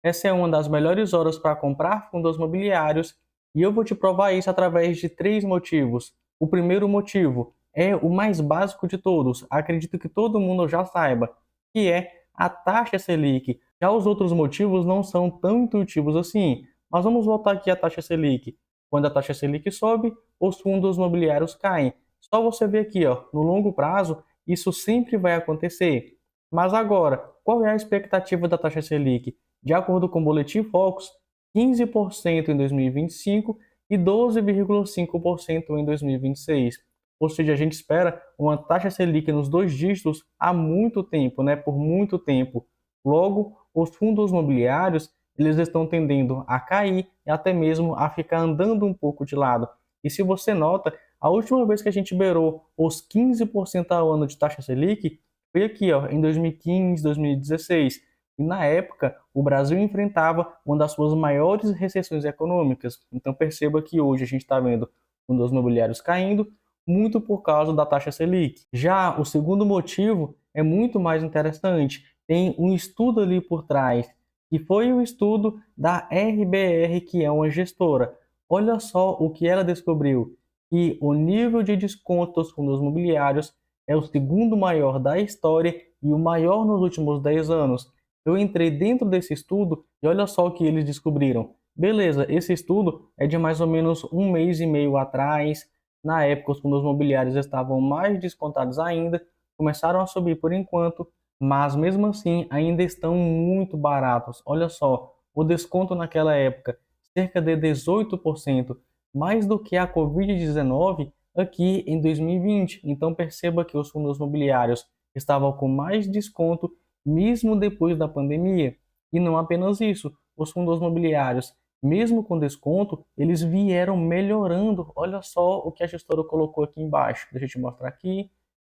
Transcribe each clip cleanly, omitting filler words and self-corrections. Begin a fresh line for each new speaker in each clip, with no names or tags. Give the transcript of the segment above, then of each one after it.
essa é uma das melhores horas para comprar fundos imobiliários e eu vou te provar isso através de três motivos. O primeiro motivo é o mais básico de todos, acredito que todo mundo já saiba, que é a taxa Selic. Já os outros motivos não são tão intuitivos assim, mas vamos voltar aqui à taxa Selic. Quando a taxa Selic sobe, os fundos imobiliários caem. Só você ver aqui, ó, no longo prazo, isso sempre vai acontecer. Mas agora, qual é a expectativa da taxa Selic? De acordo com o Boletim Focus, 15% em 2025 e 12,5% em 2026. Ou seja, a gente espera uma taxa Selic nos dois dígitos há muito tempo, né? Por muito tempo. Logo, os fundos imobiliários eles estão tendendo a cair e até mesmo a ficar andando um pouco de lado. E se você nota, a última vez que a gente beirou os 15% ao ano de taxa Selic foi aqui, ó, em 2015, 2016. E na época, o Brasil enfrentava uma das suas maiores recessões econômicas. Então perceba que hoje a gente está vendo fundos imobiliários caindo, muito por causa da taxa Selic. Já o segundo motivo é muito mais interessante. Tem um estudo ali por trás, que foi o estudo da RBR, que é uma gestora. Olha só o que ela descobriu, que o nível de desconto dos fundos imobiliários é o segundo maior da história e o maior nos últimos 10 anos. Eu entrei dentro desse estudo e olha só o que eles descobriram. Beleza, esse estudo é de mais ou menos um mês e meio atrás. Na época, os fundos imobiliários estavam mais descontados ainda, começaram a subir por enquanto, mas mesmo assim ainda estão muito baratos. Olha só, o desconto naquela época, cerca de 18%, mais do que a Covid-19 aqui em 2020. Então perceba que os fundos imobiliários estavam com mais desconto mesmo depois da pandemia. E não apenas isso, os fundos imobiliários, mesmo com desconto, eles vieram melhorando. Olha só o que a gestora colocou aqui embaixo. Deixa eu te mostrar aqui.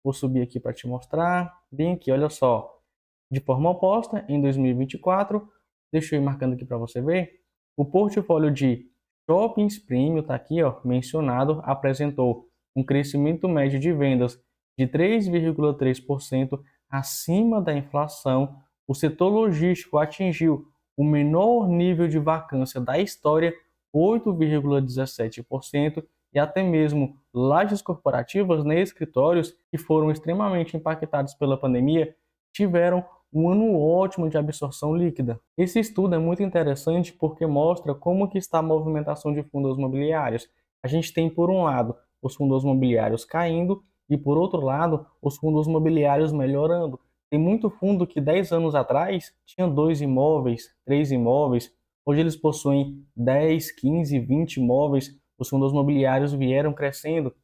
Vou subir aqui para te mostrar. Bem aqui, olha só. De forma oposta, em 2024, deixa eu ir marcando aqui para você ver, o portfólio de Shoppings Premium, está aqui ó, mencionado, apresentou um crescimento médio de vendas de 3,3% acima da inflação. O setor logístico atingiu o menor nível de vacância da história, 8,17%, e até mesmo lajes corporativas, né, escritórios que foram extremamente impactados pela pandemia, tiveram um ano ótimo de absorção líquida. Esse estudo é muito interessante porque mostra como que está a movimentação de fundos imobiliários. A gente tem, por um lado, os fundos imobiliários caindo e, por outro lado, os fundos imobiliários melhorando. Tem muito fundo que 10 anos atrás tinha 2 imóveis, 3 imóveis. Hoje eles possuem 10, 15, 20 imóveis. Os fundos imobiliários vieram crescendo.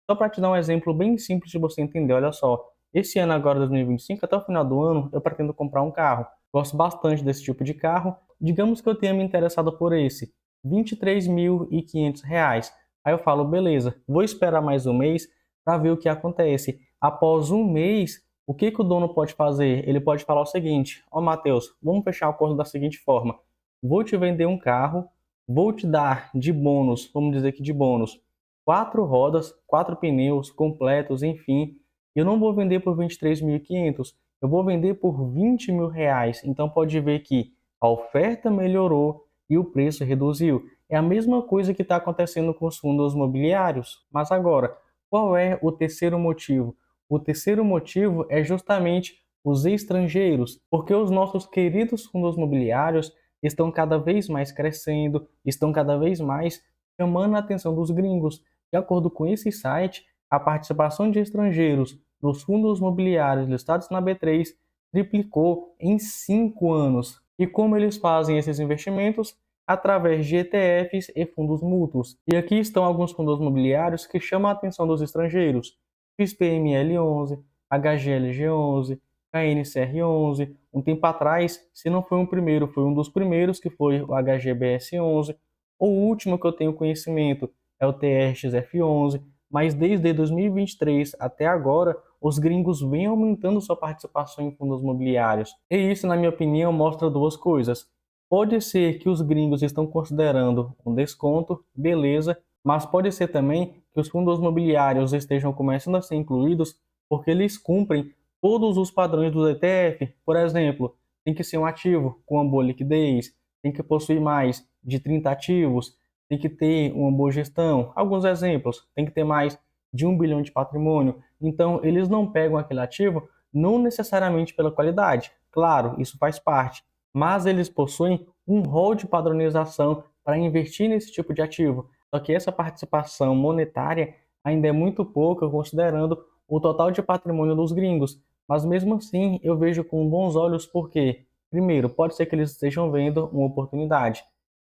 Só para te dar um exemplo bem simples de você entender, olha só. Esse ano agora, 2025, até o final do ano, eu pretendo comprar um carro. Gosto bastante desse tipo de carro. Digamos que eu tenha me interessado por esse, R$ 23.500. Aí eu falo, beleza, vou esperar mais um mês para ver o que acontece. Após um mês, o que que o dono pode fazer? Ele pode falar o seguinte: ó, Matheus, vamos fechar o acordo da seguinte forma. Vou te vender um carro, vou te dar de bônus, vamos dizer que de bônus, 4 rodas, 4 pneus completos, enfim. Eu não vou vender por 23.500, eu vou vender por R$ 20.000. Então pode ver que a oferta melhorou e o preço reduziu. É a mesma coisa que está acontecendo com os fundos imobiliários. Mas agora, qual é o terceiro motivo? O terceiro motivo é justamente os estrangeiros, porque os nossos queridos fundos imobiliários estão cada vez mais crescendo, estão cada vez mais chamando a atenção dos gringos. De acordo com esse site, a participação de estrangeiros nos fundos imobiliários listados na B3 triplicou em 5 anos. E como eles fazem esses investimentos? Através de ETFs e fundos mútuos. E aqui estão alguns fundos imobiliários que chamam a atenção dos estrangeiros: XPML11, HGLG11, KNCR11. Um tempo atrás, se não foi um primeiro, foi um dos primeiros, que foi o HGBS11. O último que eu tenho conhecimento é o TRXF11, mas desde 2023 até agora, os gringos vêm aumentando sua participação em fundos imobiliários. E isso, na minha opinião, mostra duas coisas. Pode ser que os gringos estão considerando um desconto, beleza, mas pode ser também que os fundos imobiliários estejam começando a ser incluídos porque eles cumprem todos os padrões do ETF. Por exemplo, tem que ser um ativo com uma boa liquidez, tem que possuir mais de 30 ativos, tem que ter uma boa gestão. Alguns exemplos, tem que ter mais de 1 bilhão de patrimônio. Então, eles não pegam aquele ativo não necessariamente pela qualidade. Claro, isso faz parte, mas eles possuem um rol de padronização para investir nesse tipo de ativo. Só que essa participação monetária ainda é muito pouca considerando o total de patrimônio dos gringos. Mas mesmo assim, eu vejo com bons olhos porque, primeiro, pode ser que eles estejam vendo uma oportunidade.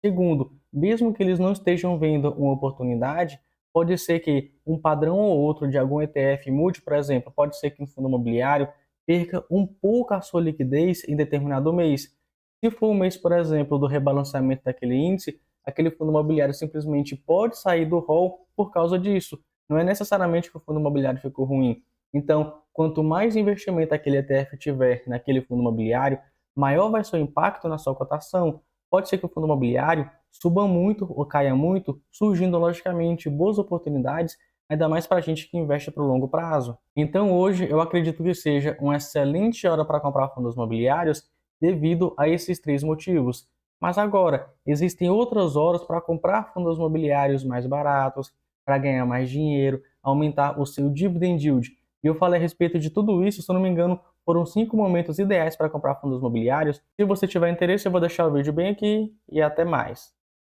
Segundo, mesmo que eles não estejam vendo uma oportunidade, pode ser que um padrão ou outro de algum ETF mude, por exemplo, pode ser que um fundo imobiliário perca um pouco a sua liquidez em determinado mês. Se for o mês, por exemplo, do rebalanceamento daquele índice, aquele fundo imobiliário simplesmente pode sair do rol por causa disso. Não é necessariamente que o fundo imobiliário ficou ruim. Então, quanto mais investimento aquele ETF tiver naquele fundo imobiliário, maior vai ser o impacto na sua cotação. Pode ser que o fundo imobiliário suba muito ou caia muito, surgindo logicamente boas oportunidades, ainda mais para a gente que investe para o longo prazo. Então hoje eu acredito que seja uma excelente hora para comprar fundos imobiliários devido a esses três motivos. Mas agora, existem outras horas para comprar fundos imobiliários mais baratos, para ganhar mais dinheiro, aumentar o seu dividend yield. E eu falei a respeito de tudo isso, se eu não me engano, foram 5 momentos ideais para comprar fundos imobiliários. Se você tiver interesse, eu vou deixar o vídeo bem aqui e até mais.